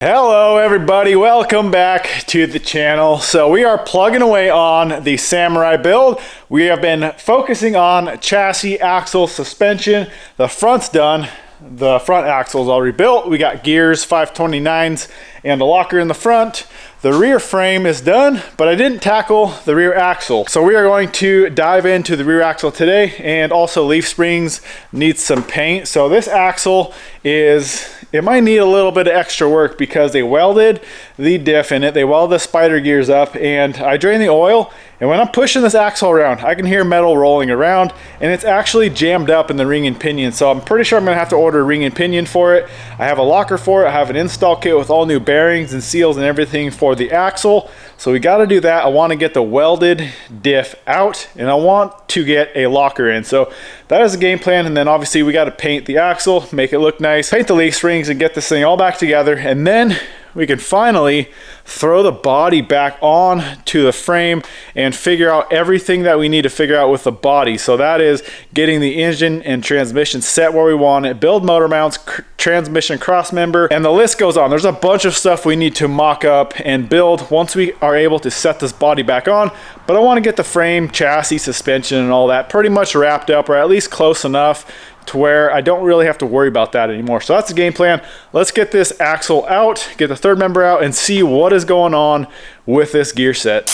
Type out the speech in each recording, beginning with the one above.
Hello everybody, welcome back to the channel. So we are plugging away on the Samurai build. We have been focusing on chassis, axle, suspension. The front's done. The front axle is already built. We got gears, 529s, and a locker in the front. The rear frame is done, but I didn't tackle the rear axle. So we are going to dive into the rear axle today, and also leaf springs needs some paint. So this axle it might need a little bit of extra work because they welded the diff in it. They welded the spider gears up, and I drained the oil. And when I'm pushing this axle around, I can hear metal rolling around, and it's actually jammed up in the ring and pinion. So I'm pretty sure I'm gonna have to order a ring and pinion for it. I have a locker for it. I have an install kit with all new bearings and seals and everything for the axle. So we gotta do that. I wanna get the welded diff out, and I want to get a locker in. So that is the game plan. And then obviously we gotta paint the axle, make it look nice, paint the leaf springs, and get this thing all back together. And then we can finally throw the body back on to the frame and figure out everything that we need to figure out with the body. So that is getting the engine and transmission set where we want it, build motor mounts, transmission cross member, and the list goes on. There's a bunch of stuff we need to mock up and build once we are able to set this body back on. But I want to get the frame, chassis, suspension, and all that pretty much wrapped up, or at least close enough to where I don't really have to worry about that anymore. So that's the game plan. Let's get this axle out, get the third member out, and see what is going on with this gear set.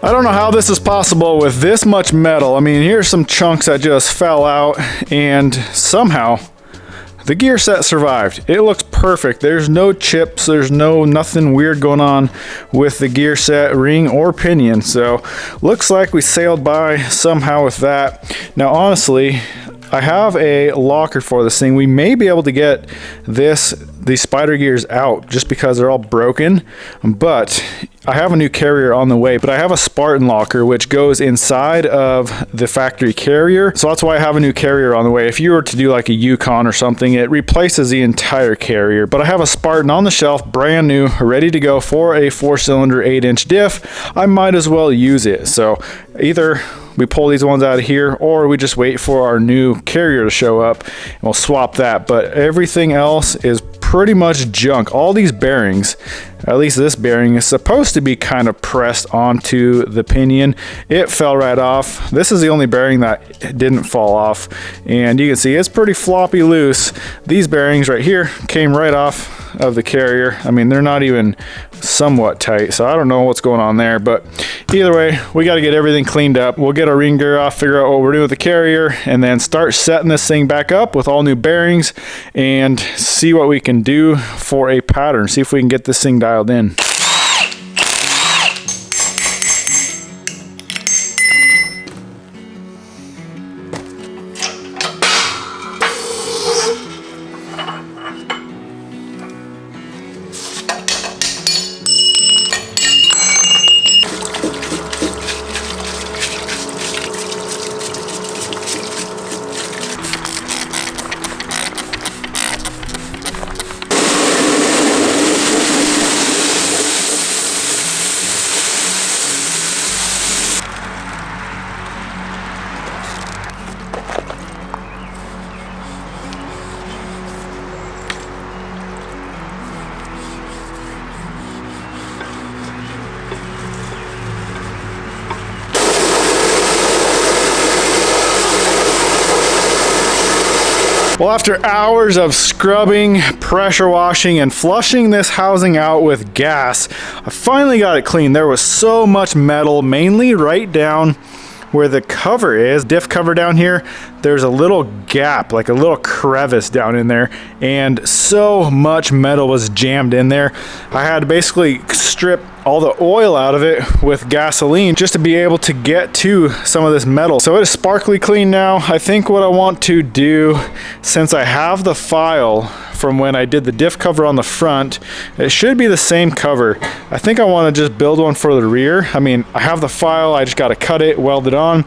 I don't know how this is possible with this much metal. I mean, here's some chunks that just fell out, and somehow the gear set survived. It looks perfect. There's no chips, there's nothing weird going on with the gear set, ring or pinion. So looks like we sailed by somehow with that. Now honestly, I have a locker for this thing. We may be able to get these spider gears out just because they're all broken, but I have a new carrier on the way. But I have a Spartan locker which goes inside of the factory carrier, so that's why I have a new carrier on the way. If you were to do like a Yukon or something, it replaces the entire carrier. But I have a Spartan on the shelf, brand new, ready to go for a 4-cylinder 8-inch diff. I might as well use it. So either we pull these ones out of here, or we just wait for our new carrier to show up and we'll swap that. But everything else is pretty much junk. All these bearings, at least this bearing, is supposed to be kind of pressed onto the pinion. It fell right off. This is the only bearing that didn't fall off, and you can see it's pretty floppy loose. These bearings right here came right off of the carrier. I mean, they're not even somewhat tight, so I don't know what's going on there. But either way, we got to get everything cleaned up. We'll get our ring gear off, figure out what we're doing with the carrier, and then start setting this thing back up with all new bearings and see what we can do for a pattern, see if we can get this thing dialed in. Well, after hours of scrubbing, pressure washing, and flushing this housing out with gas, I finally got it clean. There was so much metal, mainly right down where the cover is, diff cover down here. There's a little gap, like a little crevice down in there, and so much metal was jammed in there. I had to basically strip all the oil out of it with gasoline just to be able to get to some of this metal. So it is sparkly clean now. I think what I want to do, since I have the file from when I did the diff cover on the front, it should be the same cover. I think I want to just build one for the rear. I mean, I have the file, I just got to cut it, weld it on,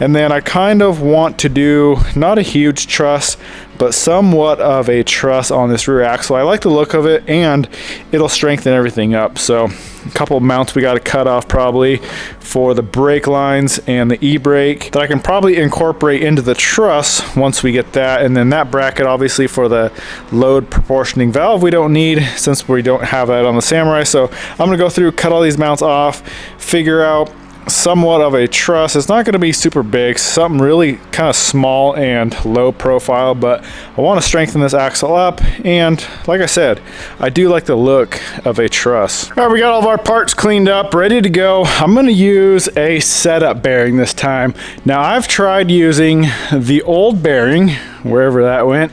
and then I kind of want to do not a huge truss, but somewhat of a truss on this rear axle. I like the look of it, and it'll strengthen everything up. So a couple of mounts we got to cut off probably for the brake lines and the e-brake that I can probably incorporate into the truss once we get that. And then that bracket obviously for the load proportioning valve we don't need, since we don't have that on the Samurai. So I'm gonna go through, cut all these mounts off, figure out somewhat of a truss. It's not going to be super big, something really kind of small and low profile, but I want to strengthen this axle up, and like I said, I do like the look of a truss. All right, we got all of our parts cleaned up, ready to go. I'm going to use a setup bearing this time. Now, I've tried using the old bearing, wherever that went,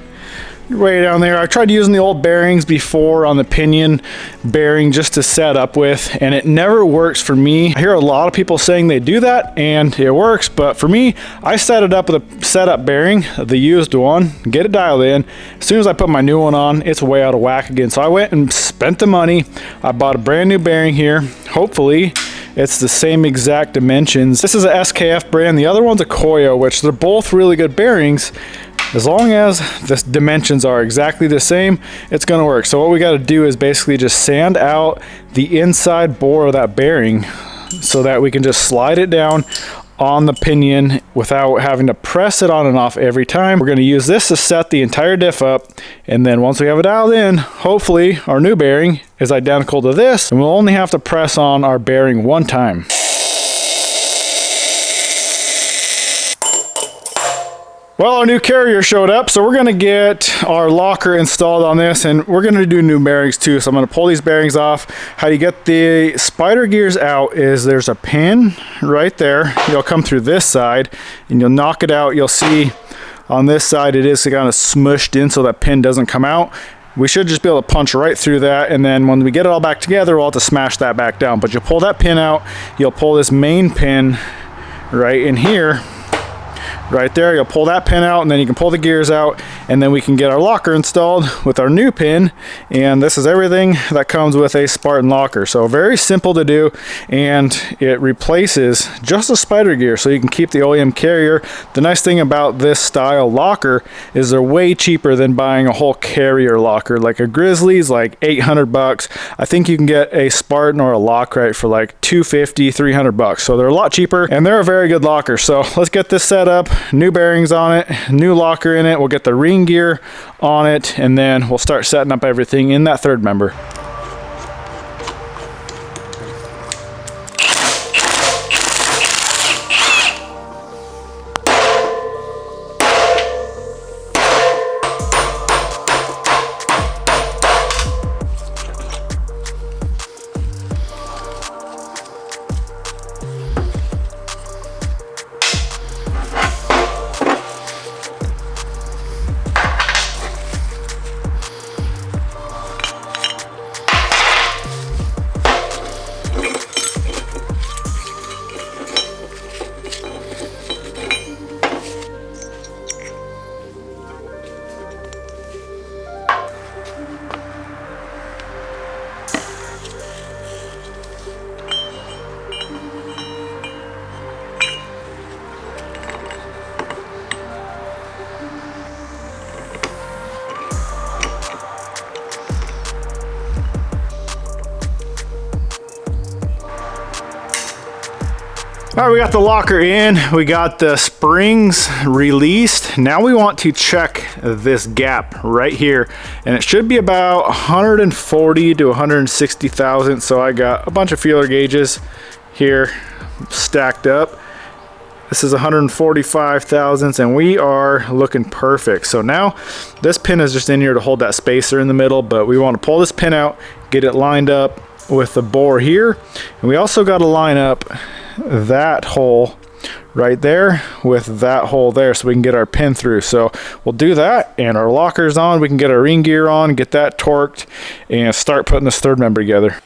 way down there. I tried using the old bearings before on the pinion bearing just to set up with, and it never works for me. I hear a lot of people saying they do that and it works, but for me, I set it up with a setup bearing, the used one, get it dialed in. As soon as I put my new one on, it's way out of whack again. So I went and spent the money. I bought a brand new bearing here. Hopefully it's the same exact dimensions. This is a SKF brand. The other one's a Koyo, which they're both really good bearings. As long as the dimensions are exactly the same, it's going to work. So what we got to do is basically just sand out the inside bore of that bearing so that we can just slide it down on the pinion without having to press it on and off every time. We're going to use this to set the entire diff up, and then once we have it dialed in, hopefully our new bearing is identical to this, and we'll only have to press on our bearing one time. Well, our new carrier showed up, so we're gonna get our locker installed on this, and we're gonna do new bearings too. So I'm gonna pull these bearings off. How you get the spider gears out is there's a pin right there. You'll come through this side and you'll knock it out. You'll see on this side it is kind of smushed in so that pin doesn't come out. We should just be able to punch right through that, and then when we get it all back together, we'll have to smash that back down. But you'll pull that pin out, you'll pull this main pin right in here, right there. You'll pull that pin out, and then you can pull the gears out, and then we can get our locker installed with our new pin. And this is everything that comes with a Spartan locker. So very simple to do, and it replaces just a spider gear, so you can keep the OEM carrier. The nice thing about this style locker is they're way cheaper than buying a whole carrier locker. Like a Grizzly's like 800 bucks. I think you can get a Spartan or a Lockrite for like 250, 300 bucks. So they're a lot cheaper, and they're a very good locker. So let's get this set up. New bearings on it, new locker in it. We'll get the ring gear on it, and then we'll start setting up everything in that third member. All right, we got the locker in, we got the springs released. Now we want to check this gap right here, and it should be about 140 to 160 thousandths. So I got a bunch of feeler gauges here stacked up. This is 145 thousandths, and we are looking perfect. So now this pin is just in here to hold that spacer in the middle, but we want to pull this pin out, get it lined up with the bore here. And we also got to line up that hole right there with that hole there so we can get our pin through. So we'll do that, and our locker's on. We can get our ring gear on, get that torqued, and start putting this third member together.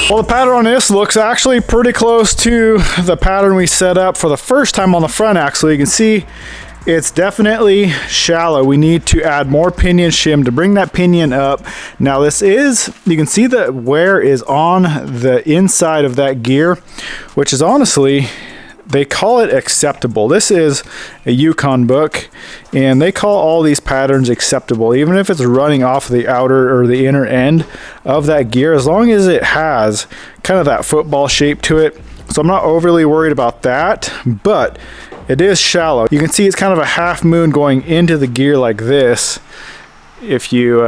Well, the pattern on this looks actually pretty close to the pattern we set up for the first time on the front axle. You can see it's definitely shallow. We need to add more pinion shim to bring that pinion up. Now this is, you can see the wear is on the inside of that gear, which is honestly, they call it acceptable. This is a Yukon book, and they call all these patterns acceptable, even if it's running off the outer or the inner end of that gear, as long as it has kind of that football shape to it. So I'm not overly worried about that, but it is shallow. You can see it's kind of a half moon going into the gear like this, if you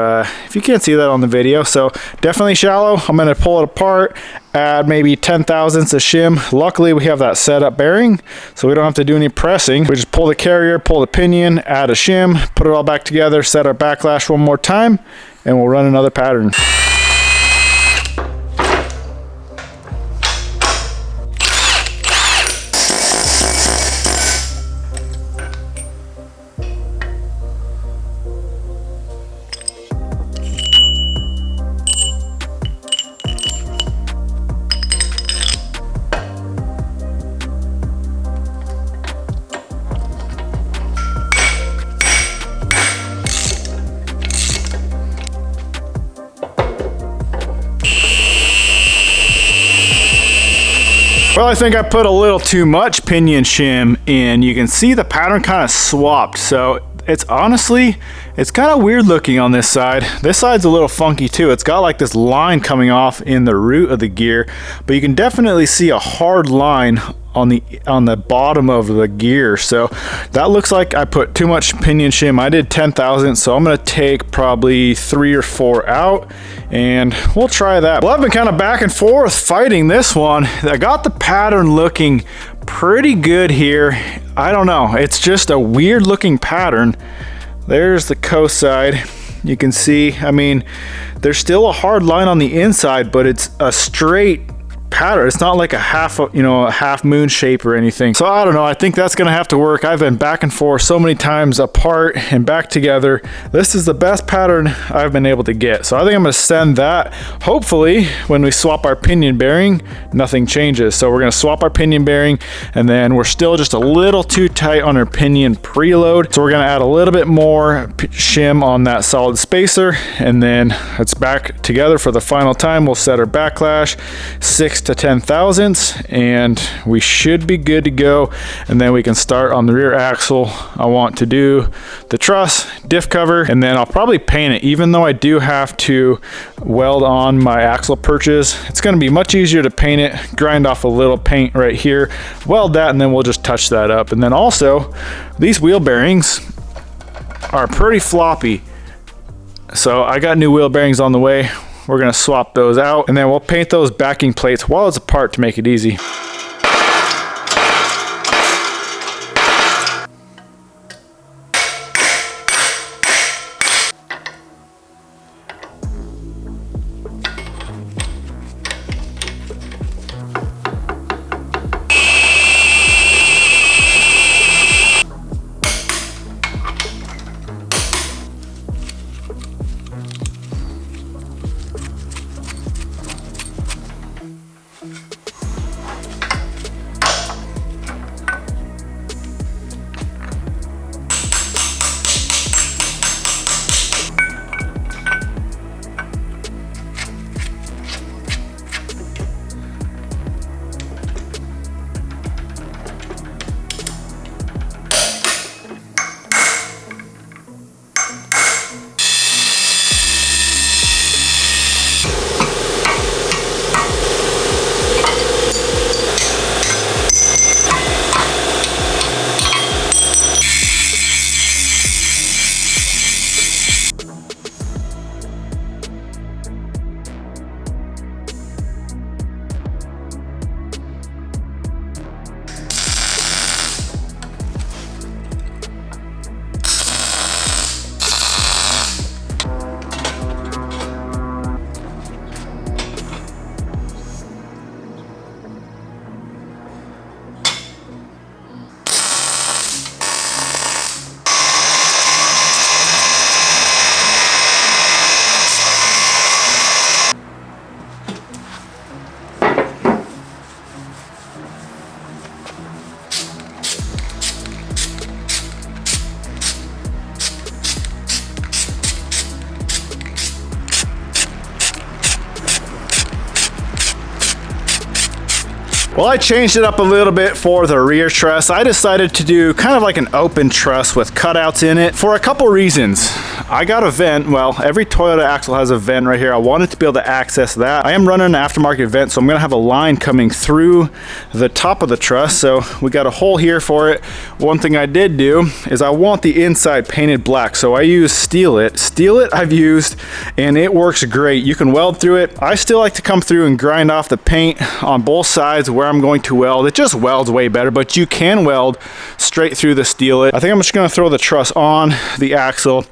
can't see that on the video. So definitely shallow. I'm going to pull it apart, add maybe 10 thousandths of shim. Luckily we have that setup bearing, so we don't have to do any pressing. We just pull the carrier, pull the pinion, add a shim, put it all back together, set our backlash one more time, and we'll run another pattern. Well, I think I put a little too much pinion shim in. You can see the pattern kind of swapped. So it's honestly, it's kind of weird looking on this side. This side's a little funky too. It's got like this line coming off in the root of the gear, but you can definitely see a hard line on the bottom of the gear. So that looks like I put too much pinion shim. I did 10 thousandths, so I'm gonna take probably 3 or 4 out, and we'll try that. Well, I've been kind of back and forth fighting this one. I got the pattern looking pretty good here. I don't know, it's just a weird looking pattern. There's the coast side. You can see, I mean, there's still a hard line on the inside, but it's a straight pattern. It's not like a half, you know, a half moon shape or anything. So I don't know. I think that's gonna have to work. I've been back and forth so many times apart and back together. This is the best pattern I've been able to get. So I think I'm gonna send that. Hopefully when we swap our pinion bearing, nothing changes. So we're gonna swap our pinion bearing, and then we're still just a little too tight on our pinion preload. So we're gonna add a little bit more shim on that solid spacer, and then it's back together for the final time. We'll set our backlash 6 to 10 thousandths, and we should be good to go. And then we can start on the rear axle. I want to do the truss, diff cover, and then I'll probably paint it. Even though I do have to weld on my axle perches, it's going to be much easier to paint it, grind off a little paint right here, weld that, and then we'll just touch that up. And then also, these wheel bearings are pretty floppy. So I got new wheel bearings on the way. We're gonna swap those out, and then we'll paint those backing plates while it's apart to make it easy. Well, I changed it up a little bit for the rear truss. I decided to do kind of like an open truss with cutouts in it for a couple reasons. I got a vent. Well, every Toyota axle has a vent right here. I wanted to be able to access that. I am running an aftermarket vent, so I'm gonna have a line coming through the top of the truss. So we got a hole here for it. One thing I did do is I want the inside painted black. So I use Steel It. Steel It I've used, and it works great. You can weld through it. I still like to come through and grind off the paint on both sides where I'm going to weld. It just welds way better, but you can weld straight through the Steel It. I think I'm just gonna throw the truss on the axle,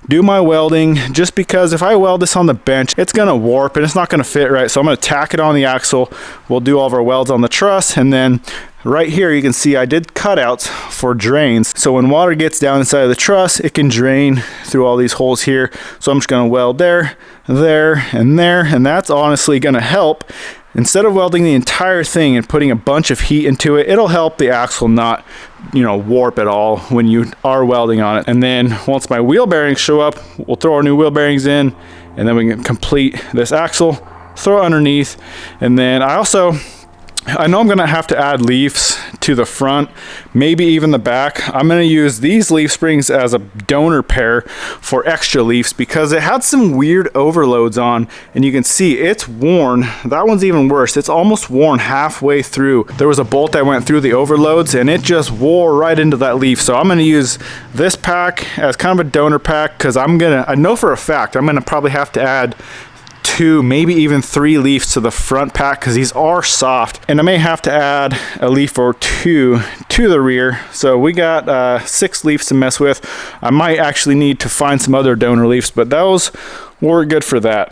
do my welding, just because if I weld this on the bench, it's gonna warp and it's not gonna fit right. So I'm gonna tack it on the axle. We'll do all of our welds on the truss, and then right here you can see I did cutouts for drains. So when water gets down inside of the truss, it can drain through all these holes here. So I'm just gonna weld there, there, and there, and that's honestly gonna help. Instead of welding the entire thing and putting a bunch of heat into it, it'll help the axle not, you know, warp at all when you are welding on it. And then once my wheel bearings show up, we'll throw our new wheel bearings in, and then we can complete this axle, throw it underneath. And then I know I'm gonna have to add leaves to the front, maybe even the back. I'm gonna use these leaf springs as a donor pair for extra leaves because it had some weird overloads on, and you can see it's worn. That one's even worse. It's almost worn halfway through. There was a bolt that went through the overloads and it just wore right into that leaf. So I'm gonna use this pack as kind of a donor pack because I know for a fact I'm gonna probably have to add 2, maybe even 3 leaves to the front pack because these are soft, and I may have to add a leaf or 2 to the rear. So we got 6 leaves to mess with. I might actually need to find some other donor leaves, but those were good for that.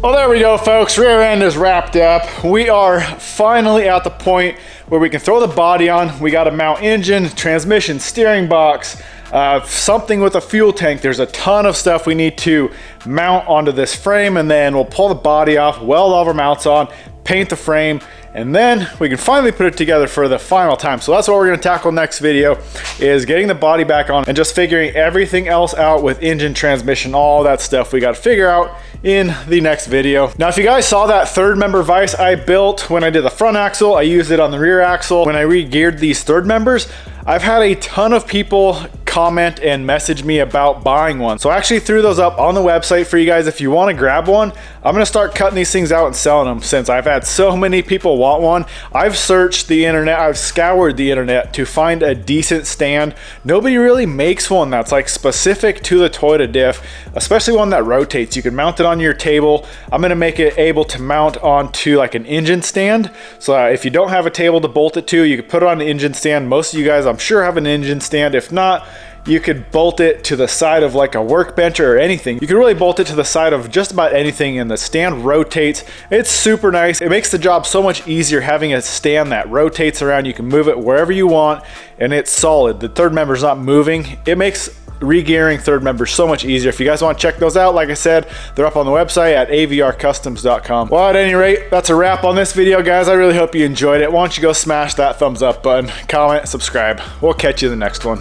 Well, there we go, folks. Rear end is wrapped up. We are finally at the point where we can throw the body on. We got to mount engine, transmission, steering box, something with a fuel tank. There's a ton of stuff we need to mount onto this frame, and then we'll pull the body off, weld all of our mounts on, paint the frame, and then we can finally put it together for the final time. So that's what we're gonna tackle next video, is getting the body back on and just figuring everything else out with engine, transmission, all that stuff we gotta figure out in the next video. Now, if you guys saw that third member vise I built when I did the front axle, I used it on the rear axle. When I re-geared these third members, I've had a ton of people comment and message me about buying one. So I actually threw those up on the website for you guys if you want to grab one. I'm gonna start cutting these things out and selling them since I've had so many people want one. I've searched the internet, I've scoured the internet to find a decent stand. Nobody really makes one that's like specific to the Toyota diff, especially one that rotates. You can mount it on your table. I'm gonna make it able to mount onto like an engine stand. So if you don't have a table to bolt it to, you can put it on an engine stand. Most of you guys, I'm sure, have an engine stand. If not, you could bolt it to the side of like a workbench or anything. You can really bolt it to the side of just about anything, and the stand rotates. It's super nice. It makes the job so much easier having a stand that rotates around. You can move it wherever you want, and it's solid. The third member's not moving. It makes re-gearing third members so much easier. If you guys want to check those out, like I said, they're up on the website at avrcustoms.com. Well, at any rate, that's a wrap on this video, guys. I really hope you enjoyed it. Why don't you go smash that thumbs up button, comment, subscribe. We'll catch you in the next one.